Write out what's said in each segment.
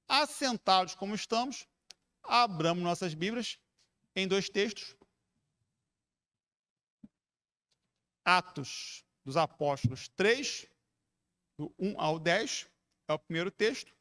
assentados como estamos, abramos nossas Bíblias em 2 textos. Atos dos Apóstolos 3, do 1 ao 10, é o primeiro texto.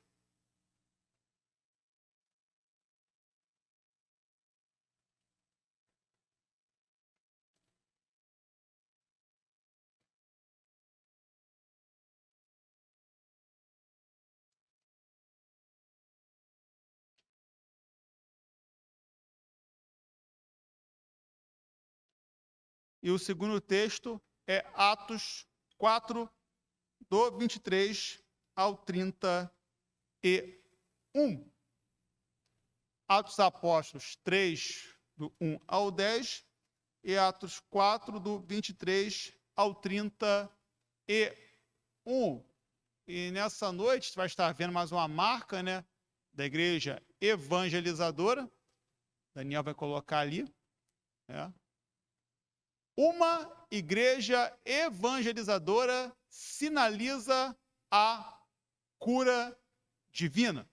E o segundo texto é Atos 4, do 23 ao 31. Atos dos Apóstolos 3, do 1 ao 10, e Atos 4, do 23 ao 31. E nessa noite, você vai estar vendo mais uma marca, né, da igreja evangelizadora. Daniel vai colocar ali, né? Uma igreja evangelizadora sinaliza a cura divina.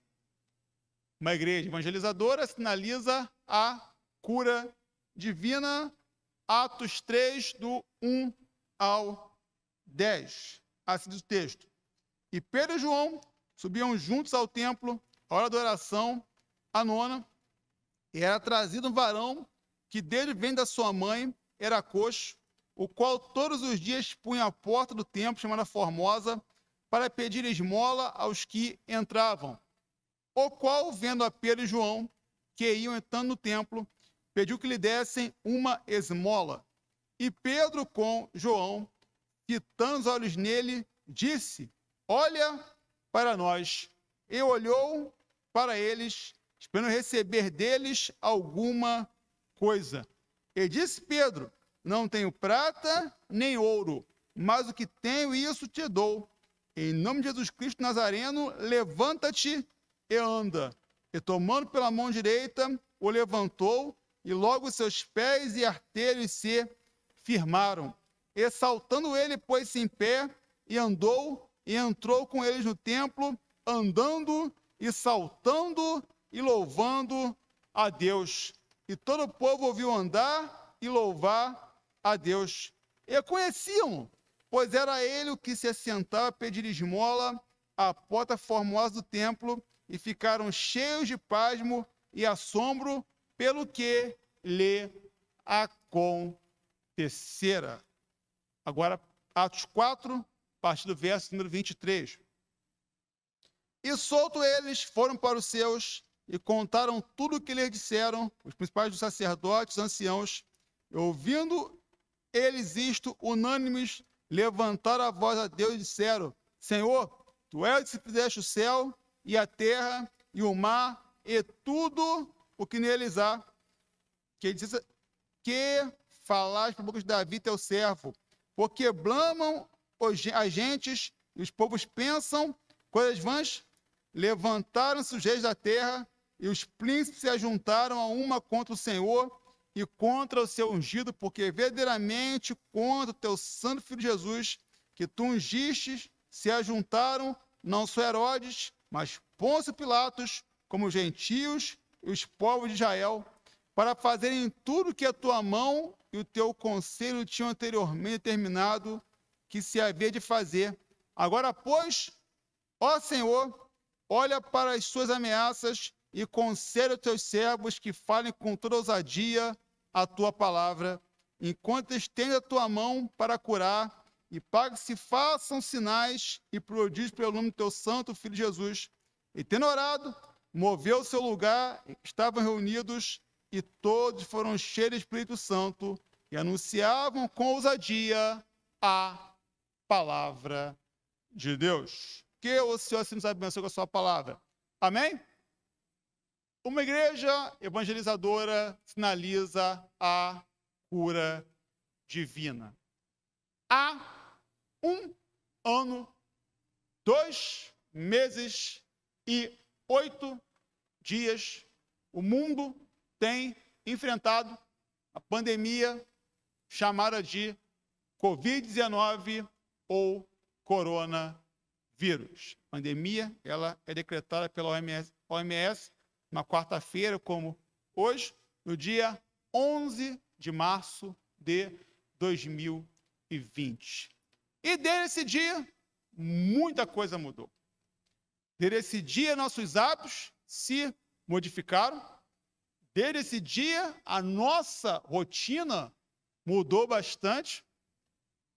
Uma igreja evangelizadora sinaliza a cura divina. Atos 3, do 1 ao 10. Assim diz o texto. E Pedro e João subiam juntos ao templo, à hora da oração, a nona, e era trazido um varão que desde o ventre da sua mãe era coxo, o qual todos os dias punha à porta do templo, chamada Formosa, para pedir esmola aos que entravam. O qual, vendo a Pedro e João, que iam entrando no templo, pediu que lhe dessem uma esmola. E Pedro, com João, fitando os olhos nele, disse: olha para nós. E olhou para eles, esperando receber deles alguma coisa. E disse Pedro: não tenho prata nem ouro, mas o que tenho, isso te dou. Em nome de Jesus Cristo Nazareno, levanta-te e anda. E tomando pela mão direita, o levantou, e logo seus pés e artérios se firmaram. E saltando ele, pôs-se em pé, e andou, e entrou com eles no templo, andando e saltando e louvando a Deus. E todo o povo ouviu andar e louvar a Deus. E conheciam, pois era ele o que se assentava a pedir esmola à porta formosa do templo, e ficaram cheios de pasmo e assombro pelo que lhe acontecera. Agora, Atos 4, a partir do verso número 23. E solto eles, foram para os seus, e contaram tudo o que lhes disseram os principais dos sacerdotes, anciãos. E ouvindo eles isto, unânimes, levantaram a voz a Deus e disseram: Senhor, tu és que fizeste o céu e a terra e o mar e tudo o que neles há. Que falaste por boca de Davi, teu servo, porque blamam as gentes e os povos pensam coisas vãs. Levantaram-se os reis da terra, e os príncipes se ajuntaram a uma contra o Senhor e contra o seu ungido, porque verdadeiramente contra o teu santo filho Jesus, que tu ungiste, se ajuntaram não só Herodes, mas Pôncio Pilatos, como os gentios e os povos de Israel, para fazerem tudo que a tua mão e o teu conselho tinham anteriormente determinado que se havia de fazer. Agora, pois, ó Senhor, olha para as suas ameaças e concede aos teus servos que falem com toda ousadia a tua palavra, enquanto estende a tua mão para curar, e para que se façam sinais e prodígios pelo nome do teu santo filho Jesus. E tendo orado, moveu o seu lugar, estavam reunidos, e todos foram cheios do Espírito Santo, e anunciavam com ousadia a palavra de Deus. Que o Senhor assim nos abençoe com a sua palavra. Amém? Uma igreja evangelizadora sinaliza a cura divina. Há 1 ano, 2 meses e 8 dias, o mundo tem enfrentado a pandemia chamada de Covid-19 ou coronavírus. coronavírus. A pandemia, ela é decretada pela OMS na quarta-feira, como hoje, no dia 11 de março de 2020. E desde esse dia, muita coisa mudou. Desde esse dia, nossos hábitos se modificaram. Desde esse dia, a nossa rotina mudou bastante.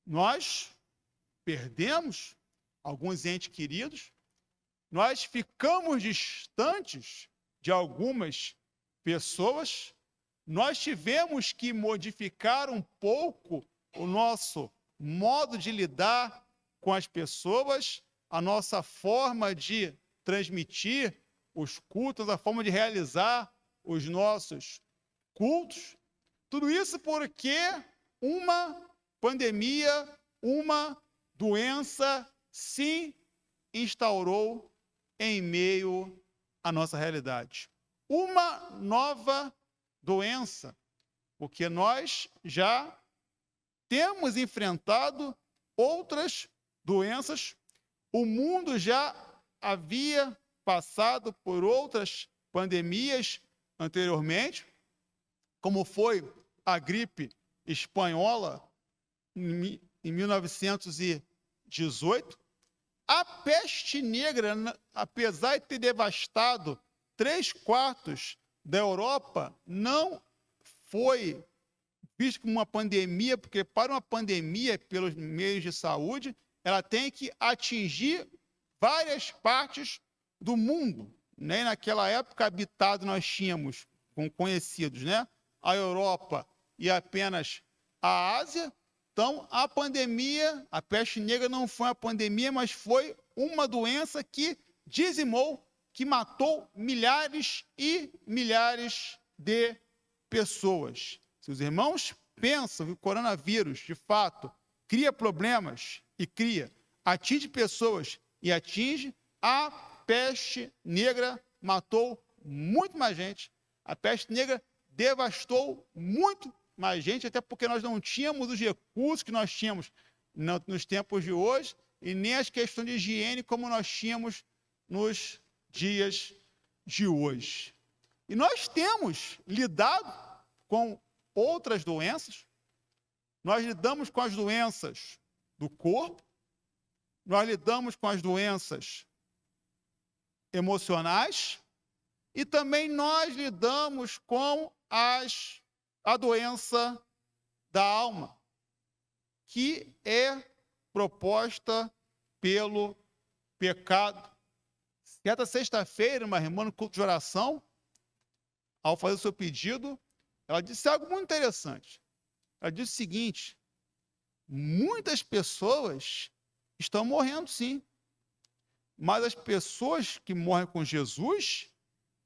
Nós perdemos alguns entes queridos. Nós ficamos distantes de algumas pessoas. Nós tivemos que modificar um pouco o nosso modo de lidar com as pessoas, a nossa forma de transmitir os cultos, a forma de realizar os nossos cultos. Tudo isso porque uma pandemia, uma doença se instaurou em meio à nossa realidade. Uma nova doença, porque nós já temos enfrentado outras doenças, o mundo já havia passado por outras pandemias anteriormente, como foi a gripe espanhola em 1918. A peste negra, apesar de ter devastado 3/4 da Europa, não foi visto como uma pandemia, porque para uma pandemia, pelos meios de saúde, ela tem que atingir várias partes do mundo. Nem naquela época habitado nós tínhamos, como conhecidos, a Europa e apenas a Ásia. Então, a pandemia, a peste negra não foi uma pandemia, mas foi uma doença que dizimou, que matou milhares e milhares de pessoas. Se os irmãos pensam que o coronavírus, de fato, cria problemas e atinge pessoas e atinge, a peste negra matou muito mais gente. A peste negra devastou muito mais gente, até porque nós não tínhamos os recursos que nós tínhamos nos tempos de hoje e nem as questões de higiene como nós tínhamos nos dias de hoje. E nós temos lidado com outras doenças. Nós lidamos com as doenças do corpo, nós lidamos com as doenças emocionais e também nós lidamos com a doença da alma, que é proposta pelo pecado. Certa sexta-feira, uma irmã no culto de oração, ao fazer o seu pedido, ela disse algo muito interessante. Ela disse o seguinte: muitas pessoas estão morrendo, sim, mas as pessoas que morrem com Jesus,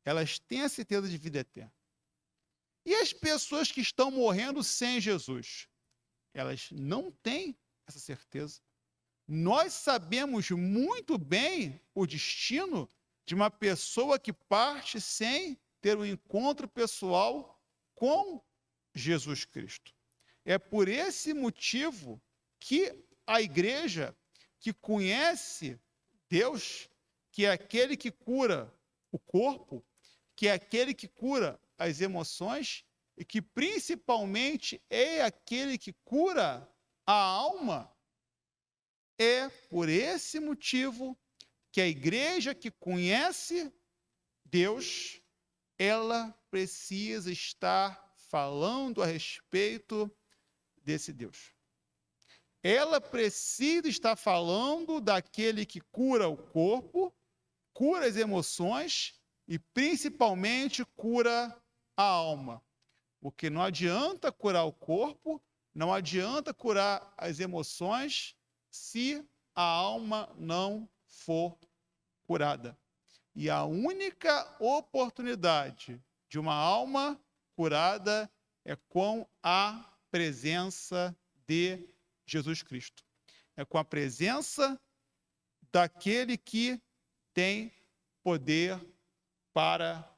elas têm a certeza de vida eterna. E as pessoas que estão morrendo sem Jesus, elas não têm essa certeza. Nós sabemos muito bem o destino de uma pessoa que parte sem ter um encontro pessoal com Jesus Cristo. É por esse motivo que a igreja que conhece Deus, que é aquele que cura o corpo, que é aquele que cura as emoções e que principalmente é aquele que cura a alma, é por esse motivo que a igreja que conhece Deus, ela precisa estar falando a respeito desse Deus. Ela precisa estar falando daquele que cura o corpo, cura as emoções e principalmente cura a alma. Porque não adianta curar o corpo, não adianta curar as emoções se a alma não for curada. E a única oportunidade de uma alma curada é com a presença de Jesus Cristo. É com a presença daquele que tem poder para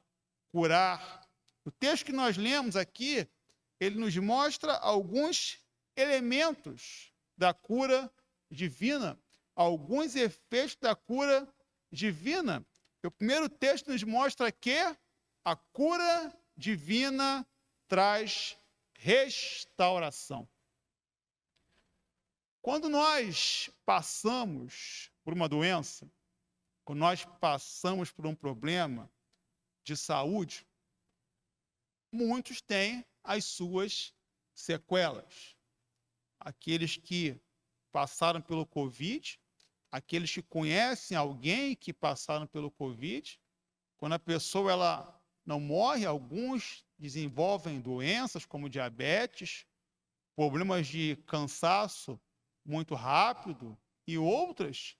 curar. O texto que nós lemos aqui, ele nos mostra alguns elementos da cura divina, alguns efeitos da cura divina. O primeiro texto nos mostra que a cura divina traz restauração. Quando nós passamos por uma doença, quando nós passamos por um problema de saúde, muitos têm as suas sequelas. Aqueles que passaram pelo Covid, aqueles que conhecem alguém que passaram pelo Covid, quando a pessoa ela não morre, alguns desenvolvem doenças como diabetes, problemas de cansaço muito rápido e outras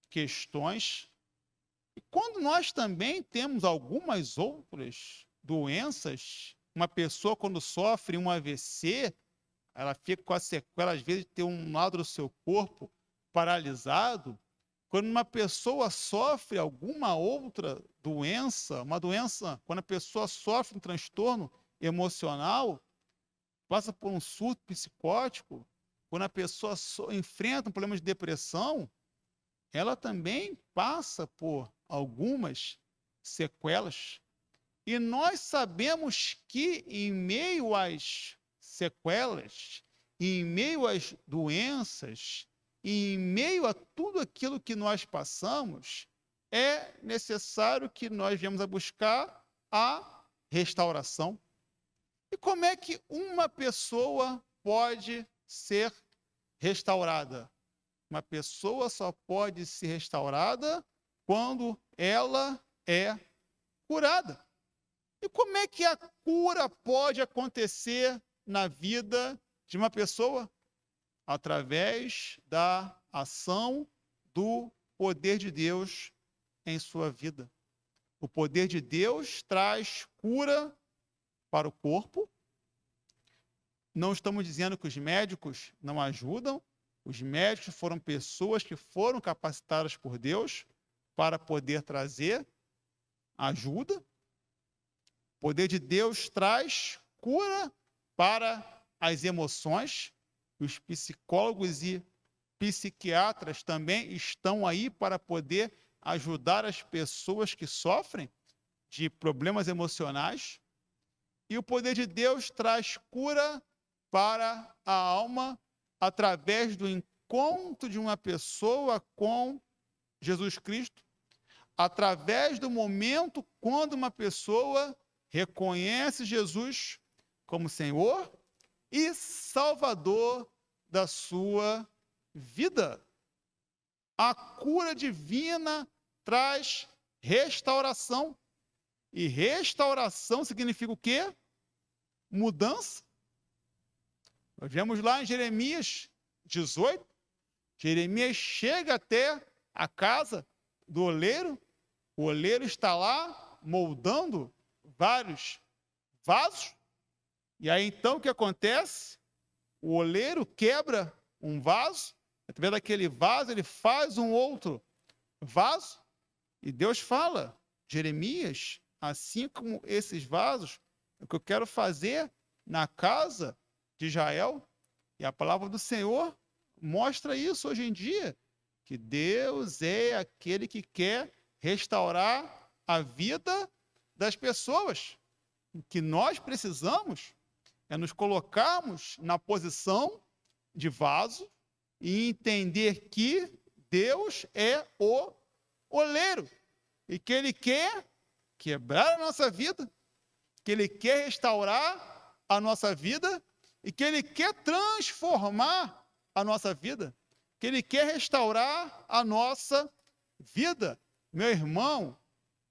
questões. E quando nós também temos algumas outras doenças, uma pessoa quando sofre um AVC, ela fica com a sequela, às vezes, de ter um lado do seu corpo paralisado. Quando uma pessoa sofre alguma outra doença, quando a pessoa sofre um transtorno emocional, passa por um surto psicótico, quando a pessoa enfrenta um problema de depressão, ela também passa por algumas sequelas. E nós sabemos que, em meio às sequelas, em meio às doenças, em meio a tudo aquilo que nós passamos, é necessário que nós venhamos a buscar a restauração. E como é que uma pessoa pode ser restaurada? Uma pessoa só pode ser restaurada quando ela é curada. E como é que a cura pode acontecer na vida de uma pessoa? Através da ação do poder de Deus em sua vida. O poder de Deus traz cura para o corpo. Não estamos dizendo que os médicos não ajudam. Os médicos foram pessoas que foram capacitadas por Deus para poder trazer ajuda. O poder de Deus traz cura para as emoções. Os psicólogos e psiquiatras também estão aí para poder ajudar as pessoas que sofrem de problemas emocionais. E o poder de Deus traz cura para a alma através do encontro de uma pessoa com Jesus Cristo, através do momento quando uma pessoa reconhece Jesus como Senhor e Salvador da sua vida. A cura divina traz restauração. E restauração significa o quê? Mudança. Nós vemos lá em Jeremias 18, Jeremias chega até a casa do oleiro, o oleiro está lá moldando vários vasos, e aí então o que acontece? O oleiro quebra um vaso, através daquele vaso ele faz um outro vaso, e Deus fala, Jeremias, assim como esses vasos, o que eu quero fazer na casa de Israel, e a palavra do Senhor mostra isso hoje em dia, que Deus é aquele que quer restaurar a vida das pessoas. O que nós precisamos é nos colocarmos na posição de vaso e entender que Deus é o oleiro e que Ele quer quebrar a nossa vida, que Ele quer restaurar a nossa vida e que Ele quer transformar a nossa vida, que Ele quer restaurar a nossa vida. Meu irmão,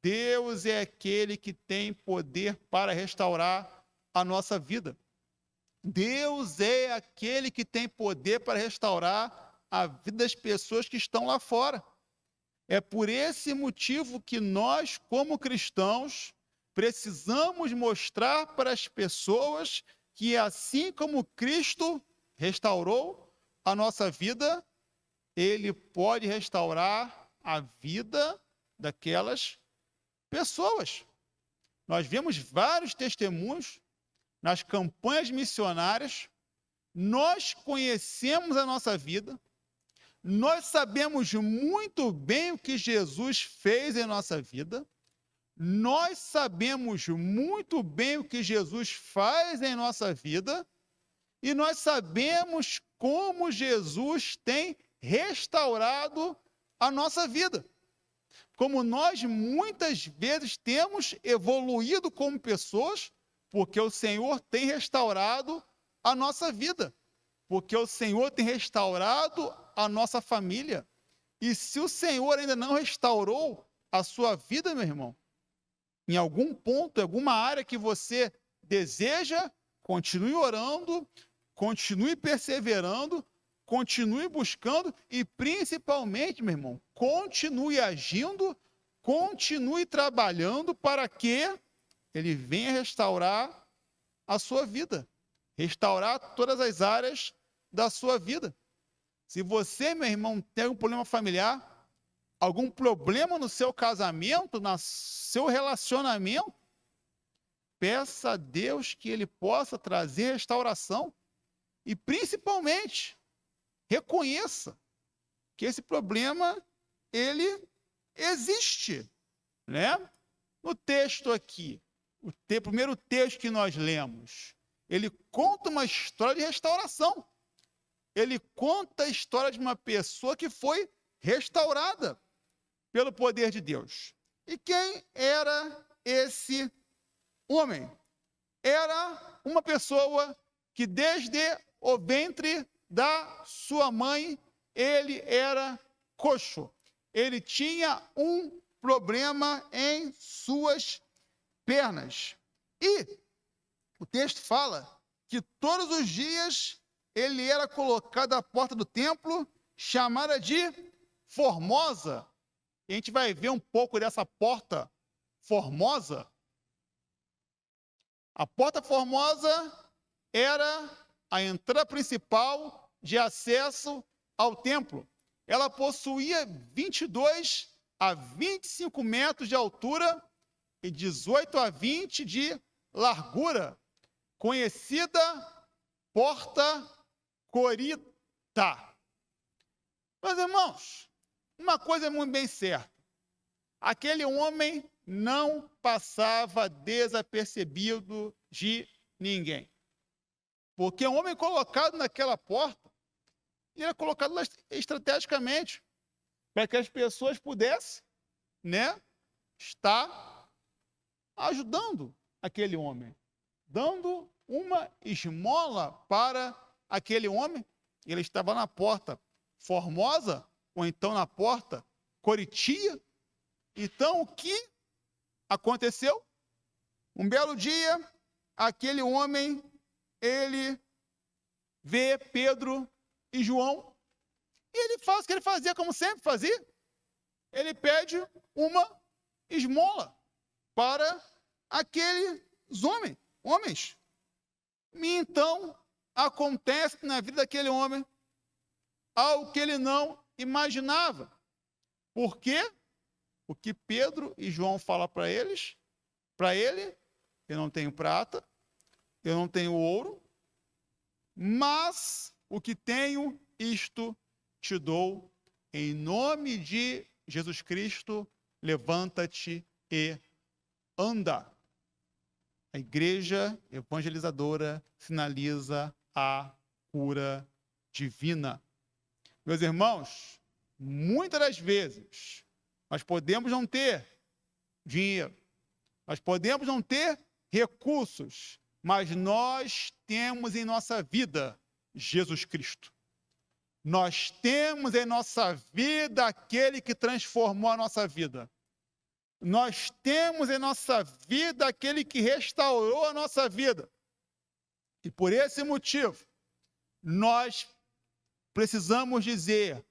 Deus é aquele que tem poder para restaurar a nossa vida. Deus é aquele que tem poder para restaurar a vida das pessoas que estão lá fora. É por esse motivo que nós, como cristãos, precisamos mostrar para as pessoas que, assim como Cristo restaurou a nossa vida, Ele pode restaurar a vida daquelas pessoas. Nós vemos vários testemunhos nas campanhas missionárias, nós conhecemos a nossa vida, nós sabemos muito bem o que Jesus fez em nossa vida, nós sabemos muito bem o que Jesus faz em nossa vida, e nós sabemos como Jesus tem restaurado a nossa vida. Como nós muitas vezes temos evoluído como pessoas, porque o Senhor tem restaurado a nossa vida, porque o Senhor tem restaurado a nossa família. E se o Senhor ainda não restaurou a sua vida, meu irmão, em algum ponto, em alguma área que você deseja, continue orando, continue perseverando, continue buscando e, principalmente, meu irmão, continue agindo, continue trabalhando para que Ele venha restaurar a sua vida, restaurar todas as áreas da sua vida. Se você, meu irmão, tem algum problema familiar, algum problema no seu casamento, no seu relacionamento, peça a Deus que Ele possa trazer restauração e, principalmente, reconheça que esse problema, ele existe, né? No texto aqui, o primeiro texto que nós lemos, ele conta uma história de restauração. Ele conta a história de uma pessoa que foi restaurada pelo poder de Deus. E quem era esse homem? Era uma pessoa que desde o ventre da sua mãe, ele era coxo. Ele tinha um problema em suas pernas. E o texto fala que todos os dias ele era colocado à porta do templo, chamada de Formosa. E a gente vai ver um pouco dessa porta formosa. A porta formosa era a entrada principal de acesso ao templo. Ela possuía 22 a 25 metros de altura e 18 a 20 de largura, conhecida Porta Corita. Meus irmãos, uma coisa é muito bem certa. Aquele homem não passava desapercebido de ninguém. Porque um homem colocado naquela porta, ele era colocado lá estrategicamente, para que as pessoas pudessem, né, estar ajudando aquele homem, dando uma esmola para aquele homem. Ele estava na porta Formosa, ou então na porta Coritia. Então, o que aconteceu? Um belo dia, aquele homem, ele vê Pedro e João, e ele faz o que ele fazia, como sempre fazia. Ele pede uma esmola para aqueles homens. E então, acontece na vida daquele homem algo que ele não imaginava. Por quê? O que Pedro e João falam para ele, eu não tenho prata, eu não tenho ouro, mas o que tenho, isto te dou. Em nome de Jesus Cristo, levanta-te e anda. A igreja evangelizadora sinaliza a cura divina. Meus irmãos, muitas das vezes, nós podemos não ter dinheiro, nós podemos não ter recursos, mas nós temos em nossa vida Jesus Cristo. Nós temos em nossa vida aquele que transformou a nossa vida. Nós temos em nossa vida aquele que restaurou a nossa vida. E por esse motivo, nós precisamos dizer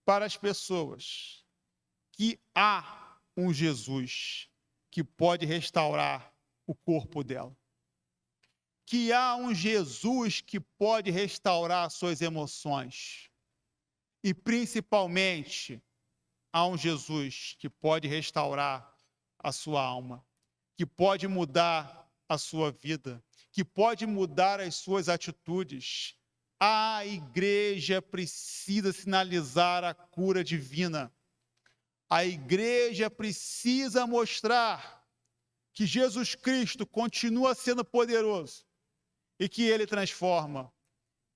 para as pessoas que há um Jesus que pode restaurar o corpo dela. Que há um Jesus que pode restaurar suas emoções. E, principalmente, há um Jesus que pode restaurar a sua alma, que pode mudar a sua vida, que pode mudar as suas atitudes. A igreja precisa sinalizar a cura divina. A igreja precisa mostrar que Jesus Cristo continua sendo poderoso e que ele transforma,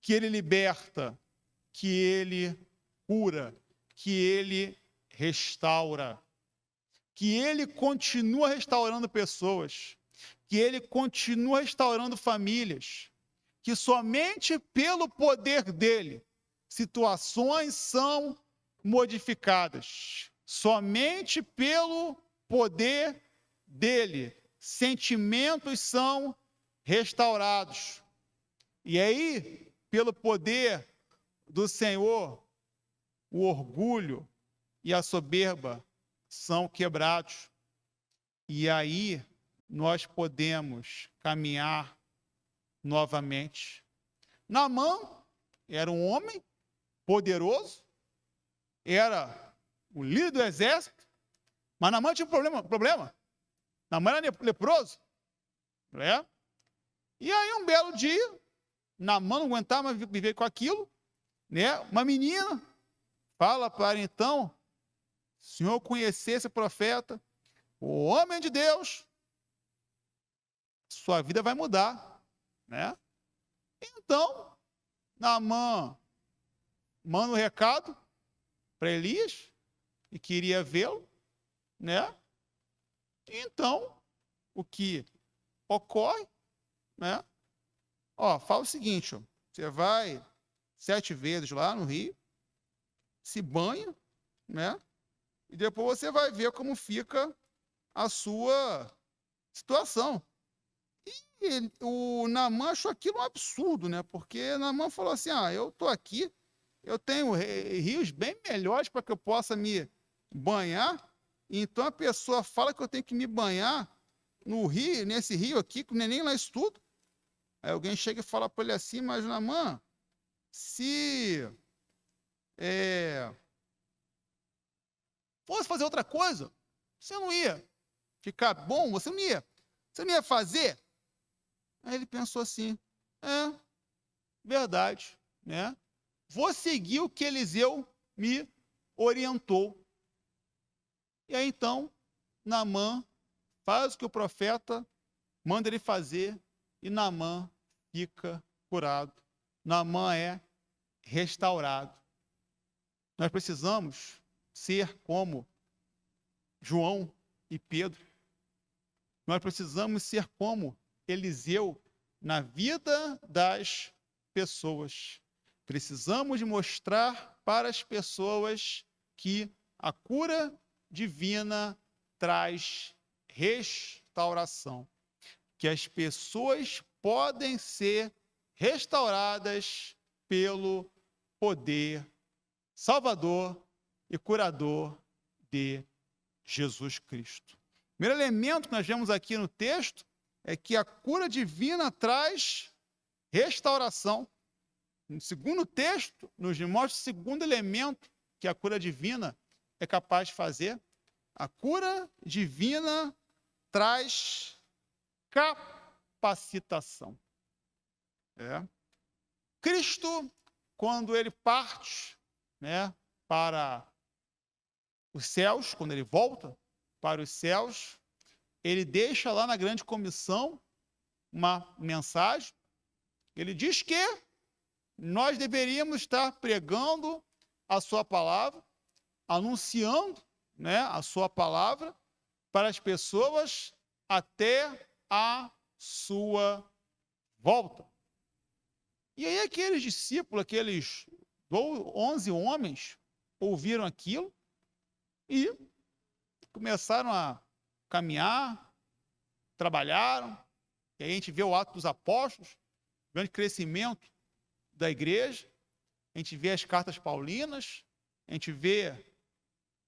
que ele liberta, que ele cura, que ele restaura, que ele continua restaurando pessoas, que ele continua restaurando famílias, que somente pelo poder dele situações são modificadas, somente pelo poder dele sentimentos são restaurados. E aí, pelo poder do Senhor, o orgulho e a soberba são quebrados. E aí nós podemos caminhar novamente. Naamã era um homem poderoso, era o líder do exército, mas Naamã tinha um problema. Naamã era leproso. Né? E aí um belo dia, Naamã não aguentava mais viver com aquilo, né? Uma menina fala para ele, então, se o senhor conhecesse o profeta, o homem de Deus, sua vida vai mudar, né? Então, Naamã manda um recado para Elias, e queria vê-lo, né? Então, o que ocorre, né? Fala o seguinte, você vai 7 vezes lá no rio, se banha, né? E depois você vai ver como fica a sua situação. E o Naamã achou aquilo um absurdo, né? Porque Naamã falou assim, eu estou aqui, eu tenho rios bem melhores para que eu possa me banhar, então a pessoa fala que eu tenho que me banhar no rio, nesse rio aqui, que nem lá estudo. Aí alguém chega e fala para ele assim, mas Naamã, se fosse fazer outra coisa, você não ia ficar bom, você não ia fazer. Aí ele pensou assim, verdade, né? Vou seguir o que Eliseu me orientou. E aí então, Naamã faz o que o profeta manda ele fazer e Naamã fica curado. Naamã é restaurado. Nós precisamos ser como João e Pedro. Nós precisamos ser como Eliseu na vida das pessoas. Precisamos mostrar para as pessoas que a cura divina traz restauração, que as pessoas podem ser restauradas pelo poder salvador e curador de Jesus Cristo. O primeiro elemento que nós vemos aqui no texto é que a cura divina traz restauração. No segundo texto, nos mostra o segundo elemento que a cura divina é capaz de fazer. A cura divina traz capacitação. Cristo, quando ele parte, né, para os céus, quando ele volta para os céus, ele deixa lá na grande comissão uma mensagem. Ele diz que nós deveríamos estar pregando a sua palavra, anunciando, né, a sua palavra para as pessoas até a sua volta. E aí aqueles discípulos, aqueles 11 homens, ouviram aquilo e começaram a caminhar, trabalharam, e aí a gente vê o Ato dos Apóstolos, grande crescimento da igreja, a gente vê as cartas paulinas, a gente vê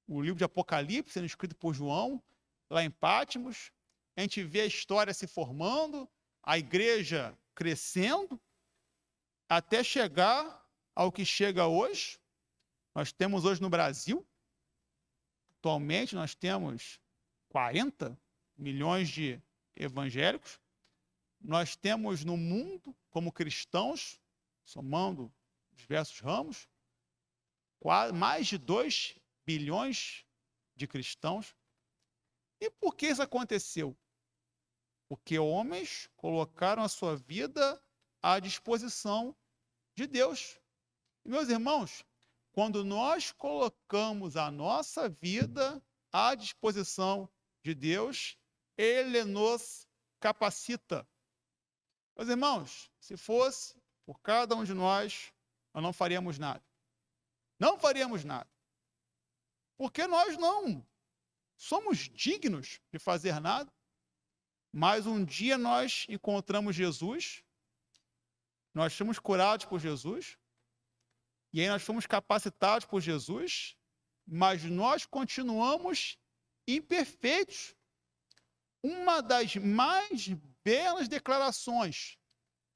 o livro de Apocalipse sendo escrito por João, lá em Patmos, a gente vê a história se formando, a igreja crescendo, até chegar ao que chega hoje. Nós temos hoje no Brasil, atualmente nós temos 40 milhões de evangélicos. Nós temos no mundo, como cristãos, somando os diversos ramos, mais de 2 bilhões de cristãos. E por que isso aconteceu? Porque homens colocaram a sua vida à disposição de Deus. E, meus irmãos, quando nós colocamos a nossa vida à disposição de Deus, Ele nos capacita. Meus irmãos, se fosse por cada um de nós não faríamos nada. Não faríamos nada. Porque nós não somos dignos de fazer nada. Mas um dia nós encontramos Jesus, nós fomos curados por Jesus, e aí nós fomos capacitados por Jesus, mas nós continuamos imperfeitos. Uma das mais belas declarações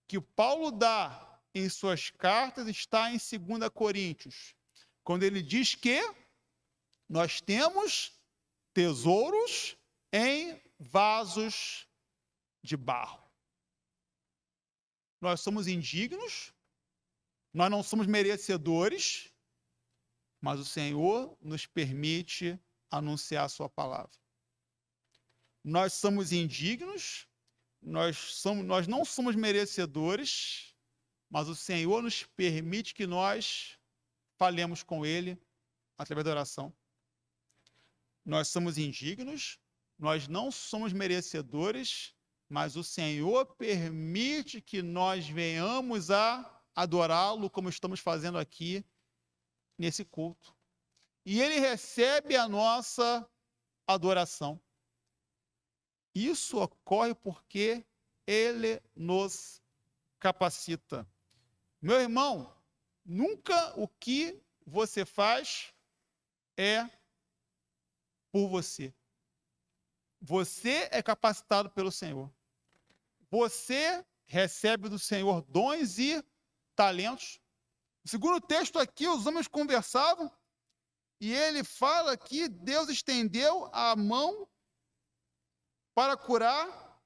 que Paulo dá em suas cartas está em 2 Coríntios, quando ele diz que nós temos tesouros em vasos de barro. Nós somos indignos, nós não somos merecedores, mas o Senhor nos permite anunciar a sua palavra. Nós somos indignos, nós não somos merecedores, mas o Senhor nos permite que nós falemos com Ele através da oração. Nós somos indignos, nós não somos merecedores, mas o Senhor permite que nós venhamos a adorá-lo, como estamos fazendo aqui nesse culto. E Ele recebe a nossa adoração. Isso ocorre porque Ele nos capacita. Meu irmão, nunca o que você faz é por você. Você é capacitado pelo Senhor. Você recebe do Senhor dons e talentos. Segundo o texto aqui, os homens conversavam e ele fala que Deus estendeu a mão para curar,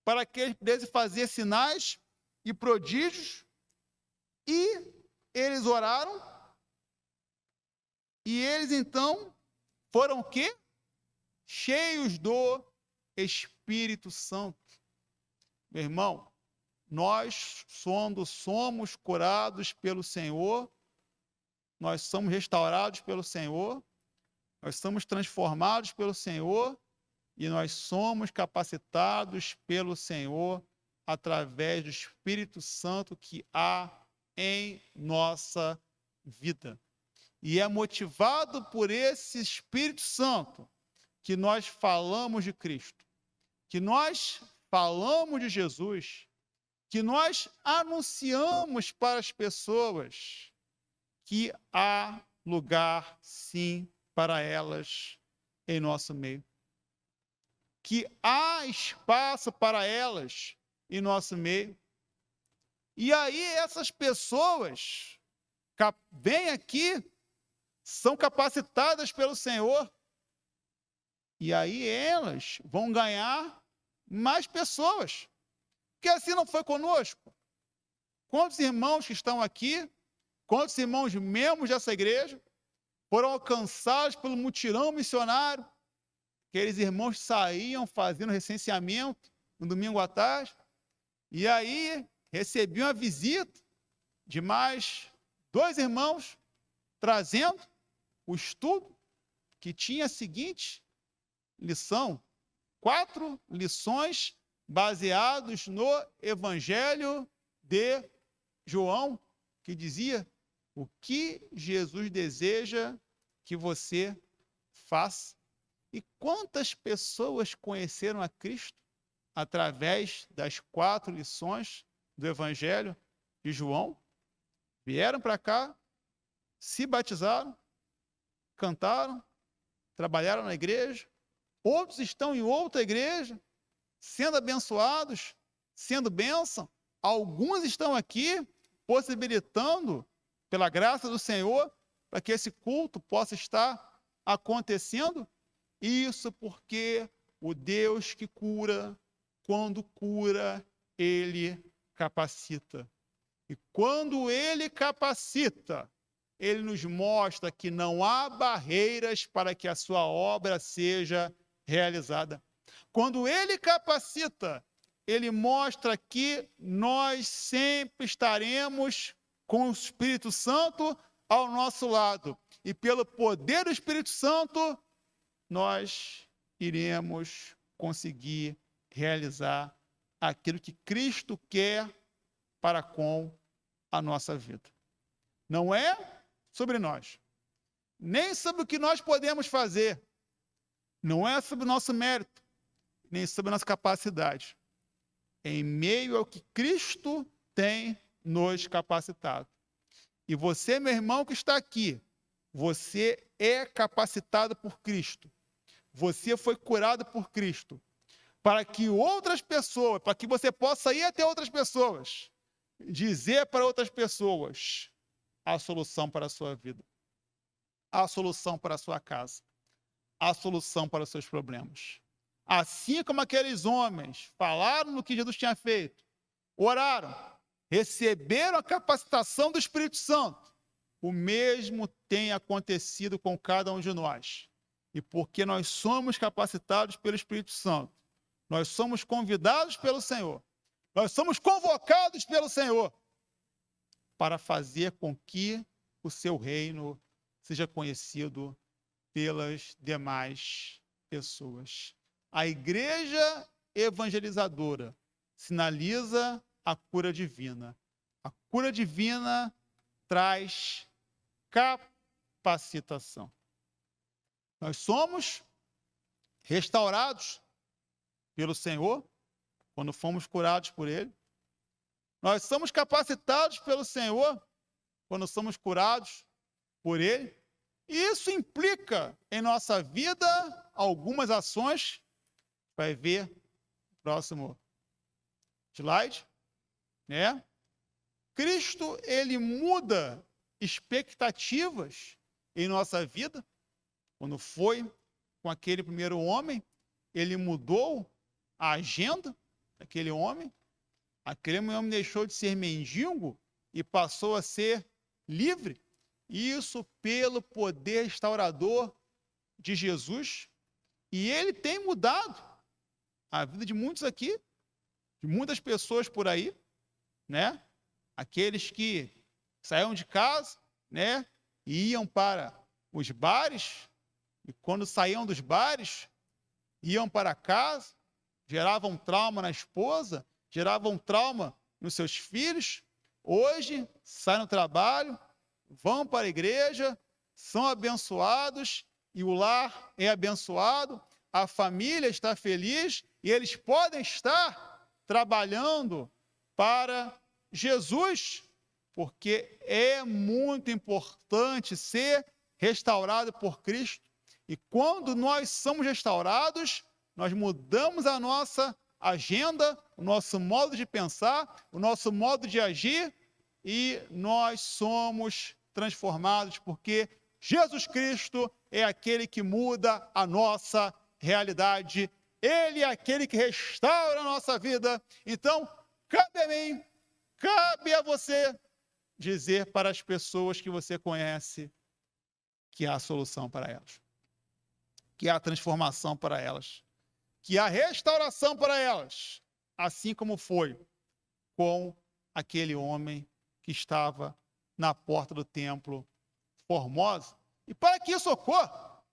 para que eles pudessem fazer sinais e prodígios. E eles oraram e eles então foram o quê? Cheios do Espírito Santo. Meu irmão, nós somos curados pelo Senhor, nós somos restaurados pelo Senhor, nós somos transformados pelo Senhor e nós somos capacitados pelo Senhor através do Espírito Santo que há em nossa vida. E é motivado por esse Espírito Santo que nós falamos de Cristo, que nós falamos de Jesus, que nós anunciamos para as pessoas que há lugar, sim, para elas em nosso meio. Que há espaço para elas em nosso meio. E aí essas pessoas vêm aqui, são capacitadas pelo Senhor, e aí elas vão ganhar mais pessoas. Porque assim não foi conosco. Quantos irmãos que estão aqui, quantos irmãos membros dessa igreja, foram alcançados pelo mutirão missionário, aqueles irmãos saíam fazendo recenseamento no domingo à tarde, e aí recebiam a visita de mais 2 irmãos, trazendo o estudo que tinha a seguinte lição, 4 lições baseadas no Evangelho de João, que dizia o que Jesus deseja que você faça. E quantas pessoas conheceram a Cristo através das 4 lições do Evangelho de João? Vieram para cá, se batizaram, cantaram, trabalharam na igreja. Outros estão em outra igreja, sendo abençoados, sendo bênção. Alguns estão aqui possibilitando, pela graça do Senhor, para que esse culto possa estar acontecendo. Isso porque o Deus que cura, quando cura, Ele capacita. E quando ele capacita, ele nos mostra que não há barreiras para que a sua obra seja realizada. Quando ele capacita, ele mostra que nós sempre estaremos com o Espírito Santo ao nosso lado. E pelo poder do Espírito Santo, nós iremos conseguir realizar aquilo que Cristo quer para com a nossa vida. Não é sobre nós, nem sobre o que nós podemos fazer, não é sobre o nosso mérito, nem sobre a nossa capacidade. Em meio ao que Cristo tem nos capacitado. E você, meu irmão que está aqui, você é capacitado por Cristo. Você foi curado por Cristo. Para que outras pessoas, para que você possa ir até outras pessoas, dizer para outras pessoas a solução para a sua vida, a solução para a sua casa, a solução para os seus problemas. Assim como aqueles homens falaram no que Jesus tinha feito, oraram, receberam a capacitação do Espírito Santo, o mesmo tem acontecido com cada um de nós. E porque nós somos capacitados pelo Espírito Santo, nós somos convidados pelo Senhor, nós somos convocados pelo Senhor para fazer com que o seu reino seja conhecido pelas demais pessoas. A igreja evangelizadora sinaliza a cura divina. A cura divina traz capacitação. Nós somos restaurados pelo Senhor, quando fomos curados por Ele. Nós somos capacitados pelo Senhor, quando somos curados por Ele. E isso implica em nossa vida algumas ações. Vai ver o próximo slide, né? Cristo, ele muda expectativas em nossa vida. Quando foi com aquele primeiro homem, ele mudou a agenda daquele homem. Aquele homem deixou de ser mendigo e passou a ser livre. Isso pelo poder restaurador de Jesus. E ele tem mudado a vida de muitos aqui, de muitas pessoas por aí, né? Aqueles que saíam de casa, né? E iam para os bares, e quando saíam dos bares, iam para casa, geravam trauma na esposa, geravam trauma nos seus filhos. Hoje, saem no trabalho, vão para a igreja, são abençoados, e o lar é abençoado, a família está feliz, e eles podem estar trabalhando para Jesus, porque é muito importante ser restaurado por Cristo. E quando nós somos restaurados, nós mudamos a nossa agenda, o nosso modo de pensar, o nosso modo de agir, e nós somos transformados, porque Jesus Cristo é aquele que muda a nossa realidade. Ele é aquele que restaura a nossa vida. Então, cabe a mim, cabe a você dizer para as pessoas que você conhece que há solução para elas, que há transformação para elas, que há restauração para elas, assim como foi com aquele homem que estava na porta do templo Formosa. E para que isso ocorra,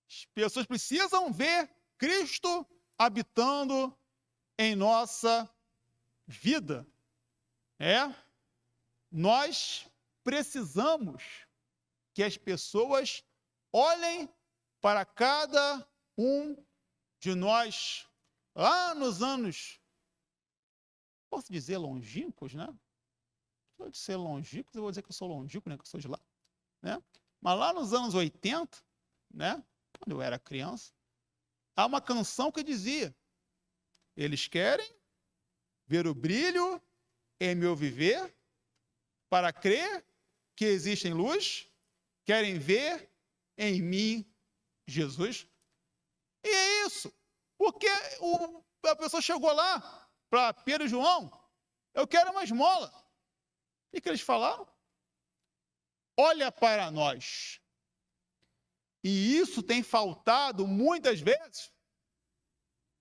as pessoas precisam ver Cristo habitando em nossa vida. Nós precisamos que as pessoas olhem para cada um de nós lá nos anos, posso dizer longínquos, né? Pode ser longínquos, eu vou dizer que eu sou longínquo, né? Que eu sou de lá, né? Mas lá nos anos 80, né? Quando eu era criança, há uma canção que dizia: eles querem ver o brilho em meu viver, para crer que existe luz, querem ver em mim Jesus. E é isso, porque a pessoa chegou lá para Pedro e João: eu quero uma esmola, O que eles falaram? Olha para nós. E isso tem faltado muitas vezes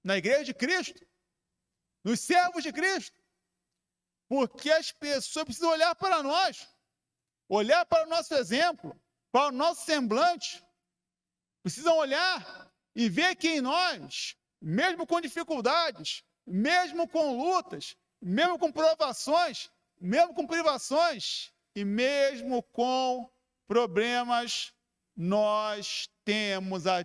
na igreja de Cristo, nos servos de Cristo, porque as pessoas precisam olhar para nós, olhar para o nosso exemplo, para o nosso semblante, precisam olhar e ver que em nós, mesmo com dificuldades, mesmo com lutas, mesmo com provações, mesmo com privações e mesmo com problemas, nós temos a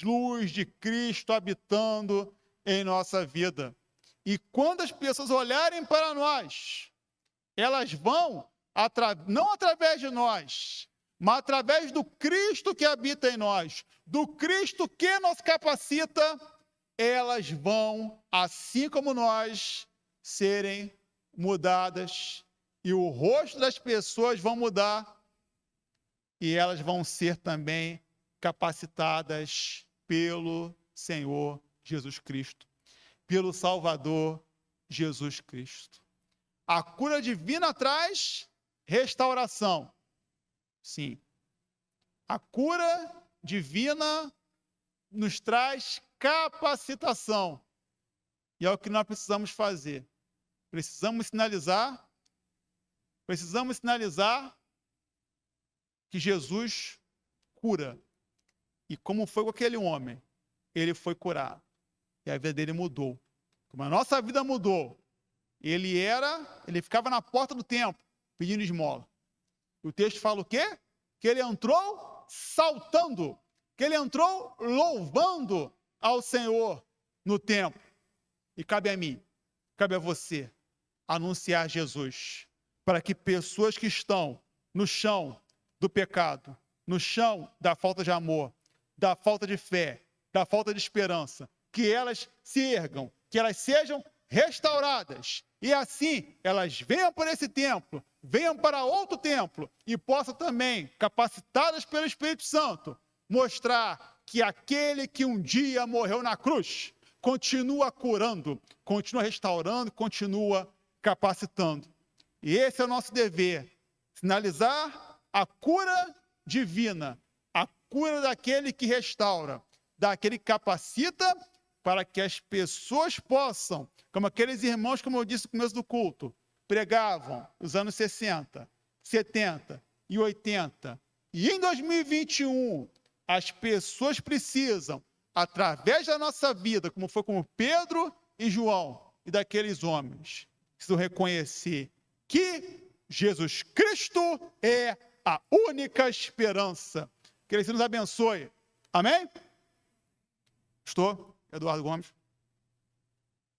luz de Cristo habitando em nossa vida. E quando as pessoas olharem para nós, elas vão, não através de nós, mas através do Cristo que habita em nós, do Cristo que nos capacita, elas vão, assim como nós, serem mudadas, e o rosto das pessoas vão mudar, e elas vão ser também capacitadas pelo Senhor Jesus Cristo, pelo Salvador Jesus Cristo. A cura divina traz restauração. Sim. A cura divina nos traz capacitação. E é o que nós precisamos fazer. Precisamos sinalizar que Jesus cura. E como foi com aquele homem, ele foi curado. E a vida dele mudou. Como a nossa vida mudou, ele ficava na porta do templo, pedindo esmola. E o texto fala o quê? Que ele entrou saltando, que ele entrou louvando ao Senhor no templo. E cabe a mim, cabe a você, anunciar Jesus, para que pessoas que estão no chão do pecado, no chão da falta de amor, da falta de fé, da falta de esperança, que elas se ergam, que elas sejam restauradas, e assim elas venham para esse templo, venham para outro templo, e possam também, capacitadas pelo Espírito Santo, mostrar que aquele que um dia morreu na cruz, continua curando, continua restaurando, continua capacitando. E esse é o nosso dever, sinalizar a cura divina, a cura daquele que restaura, daquele que capacita, para que as pessoas possam, como aqueles irmãos, como eu disse no começo do culto, pregavam nos anos 60, 70 e 80. E em 2021, as pessoas precisam, através da nossa vida, como foi com Pedro e João, e daqueles homens, precisam reconhecer que Jesus Cristo é a única esperança. Que Ele nos abençoe. Amém? Estou, Eduardo Gomes.